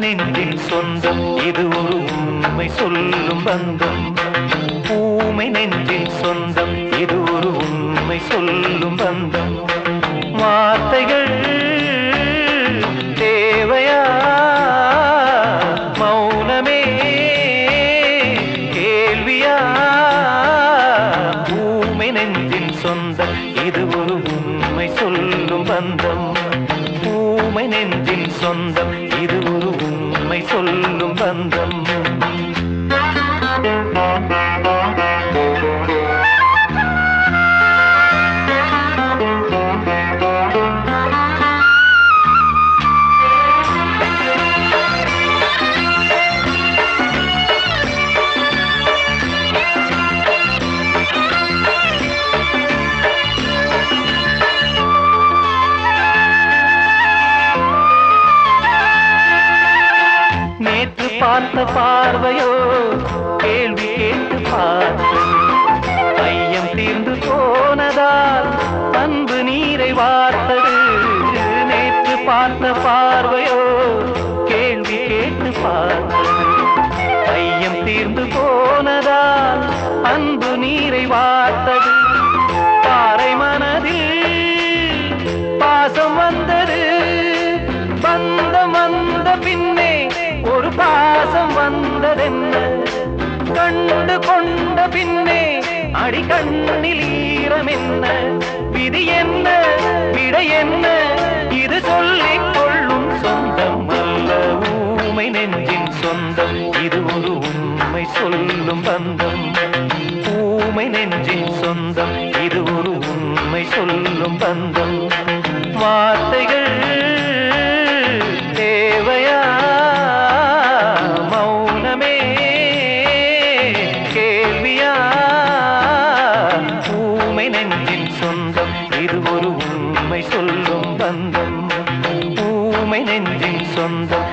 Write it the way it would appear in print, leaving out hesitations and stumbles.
நெஞ்சின் சொந்தம் இது ஒரு உண்மை சொல்லும் பந்தம். ஊமை நெஞ்சின் சொந்தம் இது ஒரு உண்மை சொல்லும் பந்தம். வார்த்தைகள் தேவையா, மௌனமே கேள்வியா? ஊமை நெஞ்சின் சொந்தம் இது ஒரு உண்மை சொல்லும் பந்தம். ஊமை நெஞ்சின் சொந்தம் இது ஒரு உண்மை சொல்லும் பந்தம். பார்த்த பார்வையோ கேள்வி கேட்டு பார்த்து ஐயம் தீர்ந்து போனதால் அன்பு நீரை வார்த்தது. நேற்று பார்த்த பார்வையோ கேள்வி கேட்டு பார்த்தது ஐயம் தீர்ந்து போனதால் அன்பு நீரை வார்த்தது. பாறை மனதில் பாசம் வந்தது, பந்தம் வந்த பின்னே ஒரு பாசம் வந்ததென்ன? கண்டு கொண்ட பின்னே அடி கண்ணில் ஈரம் என்ன? விதி என்ன விடை என்ன? இது சொல்லிக் கொள்ளும் சொந்தம் அல்ல ஊமை நெஞ்சின் சொந்தம். இது ஒரு உண்மை சொல்லும் பந்தம். ஊமை நெஞ்சின் சொந்தம் இது ஒரு உண்மை சொல்லும் பந்தம். வார்த்தைகள் தேவையா, மௌனமே கேள்வியா? ஊமை நெஞ்சின் சொந்தம் இது ஒரு உண்மை சொல்லும் பந்தம். ஊமை நெஞ்சின் சொந்தம்